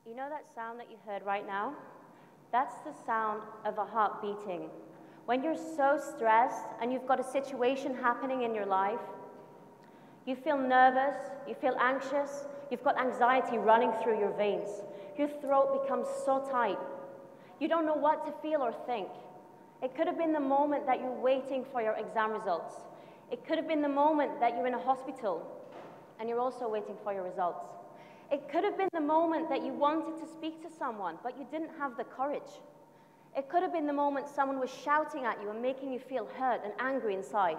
You know that sound that you heard right now? That's the sound of a heart beating. When you're so stressed and you've got a situation happening in your life, you feel nervous, you feel anxious, you've got anxiety running through your veins. Your throat becomes so tight. You don't know what to feel or think. It could have been the moment that you're waiting for your exam results. It could have been the moment that you're in a hospital and you're also waiting for your results. It could have been the moment that you wanted to speak to someone, but you didn't have the courage. It could have been the moment someone was shouting at you and making you feel hurt and angry inside.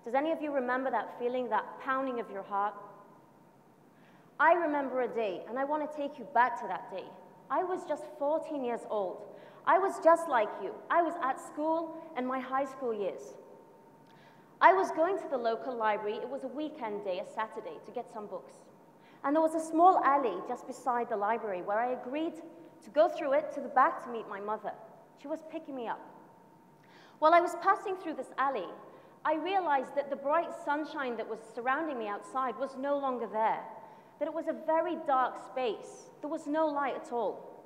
Does any of you remember that feeling, that pounding of your heart? I remember a day, and I want to take you back to that day. I was just 14 years old. I was just like you. I was at school in my high school years. I was going to the local library. It was a weekend day, a Saturday, to get some books. And there was a small alley just beside the library where I agreed to go through it to the back to meet my mother. She was picking me up. While I was passing through this alley, I realized that the bright sunshine that was surrounding me outside was no longer there, that it was a very dark space. There was no light at all.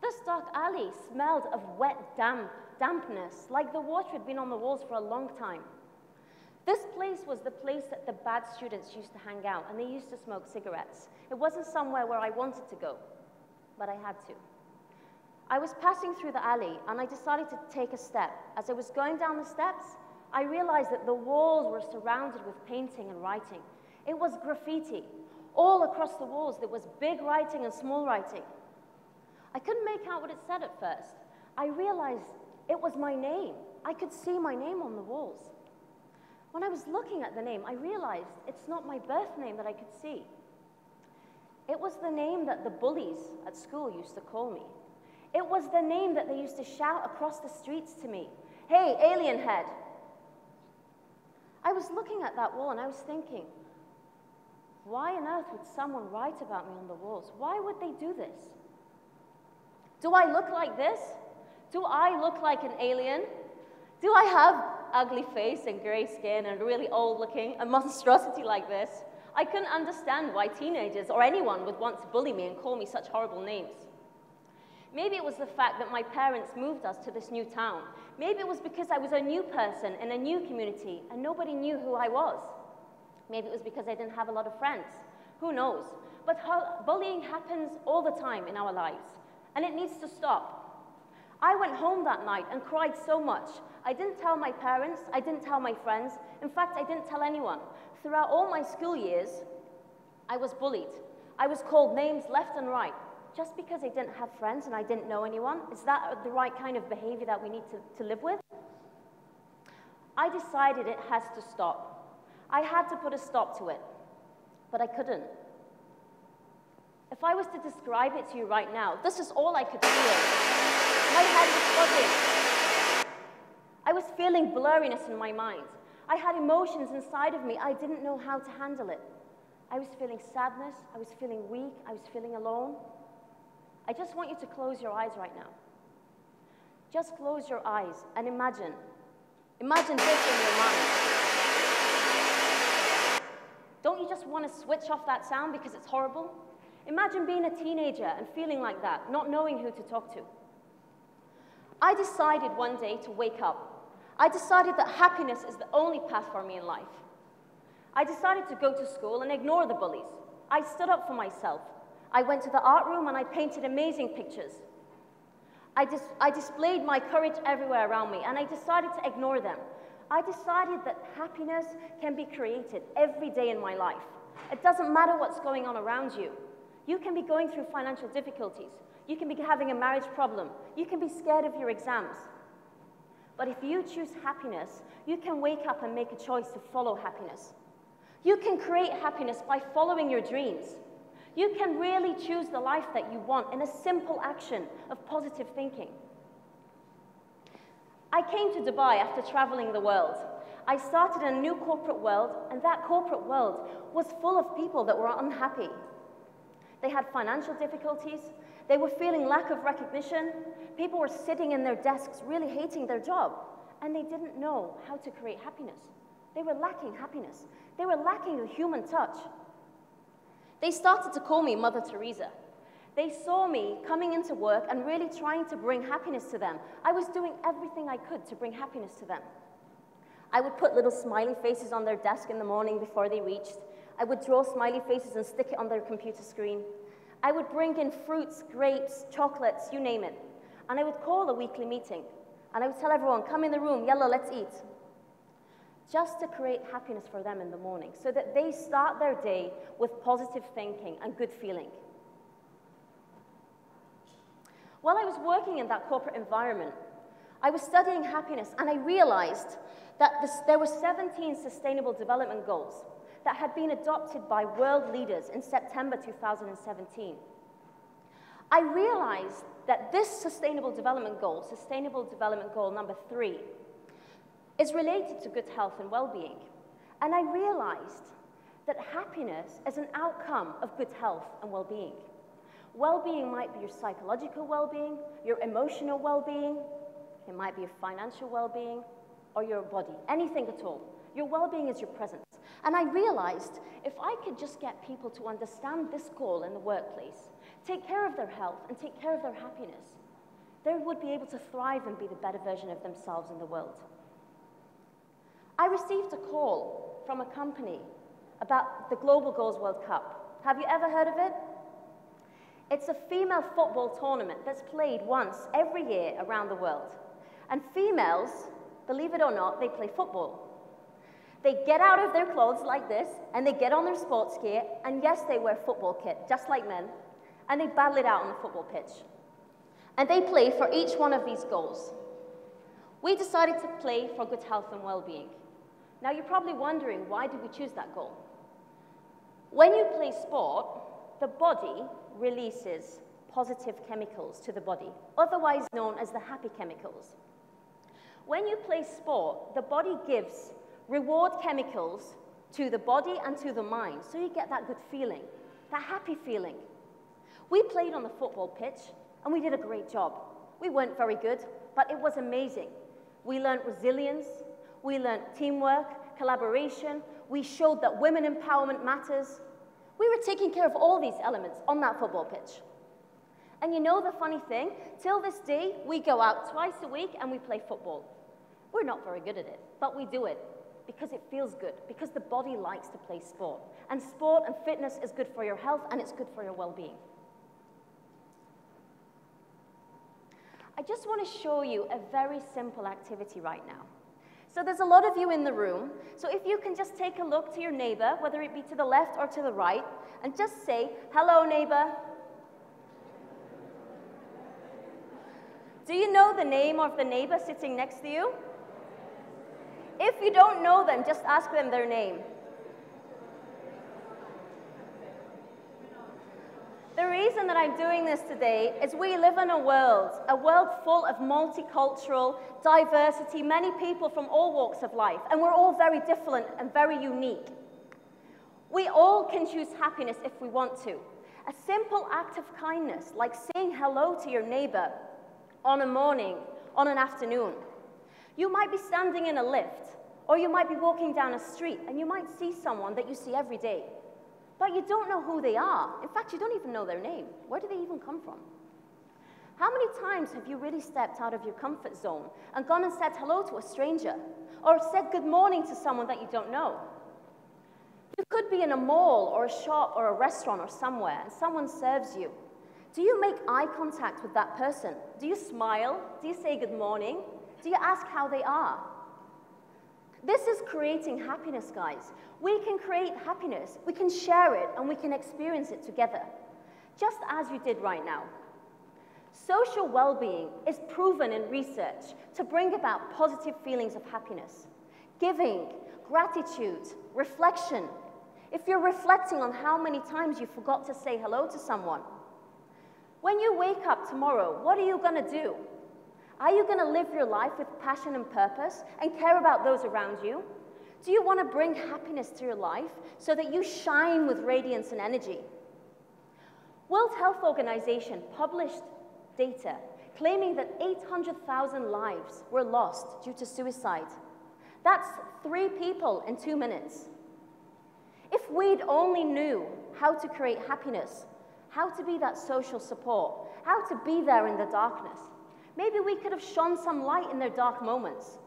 This dark alley smelled of wet dampness, like the water had been on the walls for a long time. This place was the place that the bad students used to hang out, and they used to smoke cigarettes. It wasn't somewhere where I wanted to go, but I had to. I was passing through the alley, and I decided to take a step. As I was going down the steps, I realized that the walls were surrounded with painting and writing. It was graffiti. All across the walls, there was big writing and small writing. I couldn't make out what it said at first. I realized it was my name. I could see my name on the walls. When I was looking at the name, I realized it's not my birth name that I could see. It was the name that the bullies at school used to call me. It was the name that they used to shout across the streets to me. Hey, alien head. I was looking at that wall and I was thinking, why on earth would someone write about me on the walls? Why would they do this? Do I look like this? Do I look like an alien? Do I have ugly face and gray skin and really old looking, a monstrosity like this? I couldn't understand why teenagers or anyone would want to bully me and call me such horrible names. Maybe it was the fact that my parents moved us to this new town. Maybe it was because I was a new person in a new community and nobody knew who I was. Maybe it was because I didn't have a lot of friends. Who knows? But bullying happens all the time in our lives, and it needs to stop. I went home that night and cried so much. I didn't tell my parents, I didn't tell my friends. In fact, I didn't tell anyone. Throughout all my school years, I was bullied. I was called names left and right. Just because I didn't have friends and I didn't know anyone, is that the right kind of behavior that we need to live with? I decided it has to stop. I had to put a stop to it, but I couldn't. If I was to describe it to you right now, this is all I could feel. My head was buzzing. I was feeling blurriness in my mind. I had emotions inside of me. I didn't know how to handle it. I was feeling sadness. I was feeling weak. I was feeling alone. I just want you to close your eyes right now. Just close your eyes and imagine. Imagine this in your mind. Don't you just want to switch off that sound because it's horrible? Imagine being a teenager and feeling like that, not knowing who to talk to. I decided one day to wake up. I decided that happiness is the only path for me in life. I decided to go to school and ignore the bullies. I stood up for myself. I went to the art room and I painted amazing pictures. I displayed my courage everywhere around me, and I decided to ignore them. I decided that happiness can be created every day in my life. It doesn't matter what's going on around you. You can be going through financial difficulties. You can be having a marriage problem. You can be scared of your exams. But if you choose happiness, you can wake up and make a choice to follow happiness. You can create happiness by following your dreams. You can really choose the life that you want in a simple action of positive thinking. I came to Dubai after traveling the world. I started in a new corporate world, and that corporate world was full of people that were unhappy. They had financial difficulties. They were feeling lack of recognition. People were sitting in their desks really hating their job, and they didn't know how to create happiness. They were lacking happiness. They were lacking the human touch. They started to call me Mother Teresa. They saw me coming into work and really trying to bring happiness to them. I was doing everything I could to bring happiness to them. I would put little smiley faces on their desk in the morning before they reached. I would draw smiley faces and stick it on their computer screen. I would bring in fruits, grapes, chocolates, you name it. And I would call a weekly meeting. And I would tell everyone, come in the room, yalla, let's eat. Just to create happiness for them in the morning so that they start their day with positive thinking and good feeling. While I was working in that corporate environment, I was studying happiness, and I realized that there were 17 Sustainable Development Goals that had been adopted by world leaders in September 2017. I realized that this Sustainable Development Goal number 3, is related to good health and well-being. And I realized that happiness is an outcome of good health and well-being. Well-being might be your psychological well-being, your emotional well-being, it might be your financial well-being, or your body, anything at all. Your well-being is your presence. And I realized if I could just get people to understand this goal in the workplace, take care of their health and take care of their happiness, they would be able to thrive and be the better version of themselves in the world. I received a call from a company about the Global Goals World Cup. Have you ever heard of it? It's a female football tournament that's played once every year around the world. And females, believe it or not, they play football. They get out of their clothes like this, and they get on their sports gear, and yes, they wear football kit, just like men, and they battle it out on the football pitch. And they play for each one of these goals. We decided to play for good health and well-being. Now, you're probably wondering, why did we choose that goal? When you play sport, the body releases positive chemicals to the body, otherwise known as the happy chemicals. When you play sport, the body gives reward chemicals to the body and to the mind, so you get that good feeling, that happy feeling. We played on the football pitch, and we did a great job. We weren't very good, but it was amazing. We learned resilience, we learned teamwork, collaboration, we showed that women empowerment matters. We were taking care of all these elements on that football pitch. And you know the funny thing? Till this day, we go out twice a week and we play football. We're not very good at it, but we do it because it feels good, because the body likes to play sport. And sport and fitness is good for your health, and it's good for your well-being. I just want to show you a very simple activity right now. So there's a lot of you in the room, so if you can just take a look to your neighbor, whether it be to the left or to the right, and just say, hello, neighbor. Do you know the name of the neighbor sitting next to you? If you don't know them, just ask them their name. The reason that I'm doing this today is we live in a world full of multicultural diversity, many people from all walks of life, and we're all very different and very unique. We all can choose happiness if we want to. A simple act of kindness, like saying hello to your neighbor on a morning, on an afternoon. You might be standing in a lift, or you might be walking down a street, and you might see someone that you see every day. But you don't know who they are. In fact, you don't even know their name. Where do they even come from? How many times have you really stepped out of your comfort zone and gone and said hello to a stranger, or said good morning to someone that you don't know? You could be in a mall or a shop or a restaurant or somewhere, and someone serves you. Do you make eye contact with that person? Do you smile? Do you say good morning? Do you ask how they are? This is creating happiness, guys. We can create happiness, we can share it, and we can experience it together, just as you did right now. Social well-being is proven in research to bring about positive feelings of happiness, giving, gratitude, reflection. If you're reflecting on how many times you forgot to say hello to someone, when you wake up tomorrow, what are you going to do? Are you going to live your life with passion and purpose and care about those around you? Do you want to bring happiness to your life so that you shine with radiance and energy? World Health Organization published data claiming that 800,000 lives were lost due to suicide. That's 3 people in 2 minutes. If we'd only knew how to create happiness, how to be that social support, how to be there in the darkness, maybe we could have shone some light in their dark moments,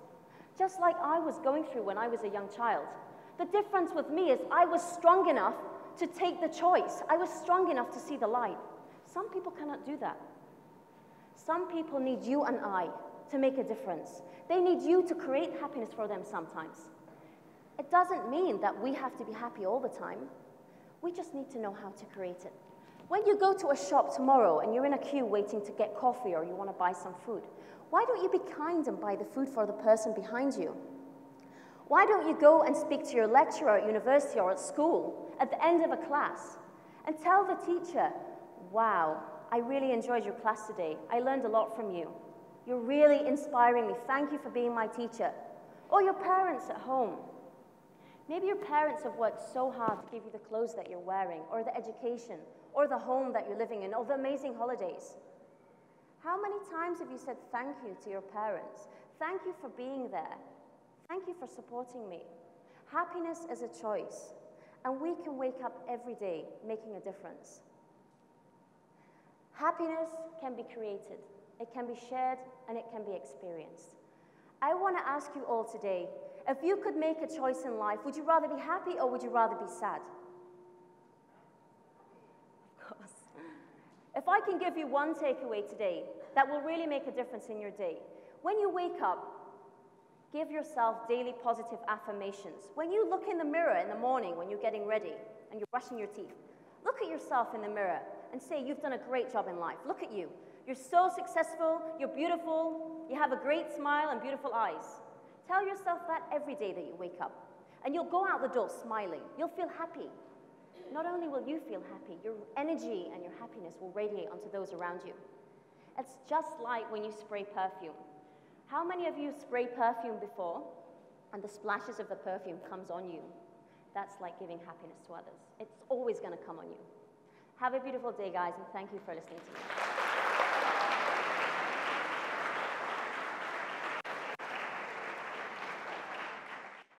just like I was going through when I was a young child. The difference with me is I was strong enough to take the choice. I was strong enough to see the light. Some people cannot do that. Some people need you and I to make a difference. They need you to create happiness for them sometimes. It doesn't mean that we have to be happy all the time. We just need to know how to create it. When you go to a shop tomorrow and you're in a queue waiting to get coffee or you want to buy some food, why don't you be kind and buy the food for the person behind you? Why don't you go and speak to your lecturer at university or at school at the end of a class and tell the teacher, wow, I really enjoyed your class today. I learned a lot from you. You're really inspiring me. Thank you for being my teacher. Or your parents at home. Maybe your parents have worked so hard to give you the clothes that you're wearing, or the education, or the home that you're living in, or the amazing holidays. How many times have you said thank you to your parents? Thank you for being there. Thank you for supporting me. Happiness is a choice, and we can wake up every day making a difference. Happiness can be created, it can be shared, and it can be experienced. I want to ask you all today, if you could make a choice in life, would you rather be happy or would you rather be sad? Of course. If I can give you one takeaway today that will really make a difference in your day, when you wake up, give yourself daily positive affirmations. When you look in the mirror in the morning when you're getting ready and you're brushing your teeth, look at yourself in the mirror and say, you've done a great job in life. Look at you. You're so successful, you're beautiful, you have a great smile and beautiful eyes. Tell yourself that every day that you wake up. And you'll go out the door smiling. You'll feel happy. Not only will you feel happy, your energy and your happiness will radiate onto those around you. It's just like when you spray perfume. How many of you sprayed perfume before and the splashes of the perfume comes on you? That's like giving happiness to others. It's always going to come on you. Have a beautiful day, guys, and thank you for listening to me.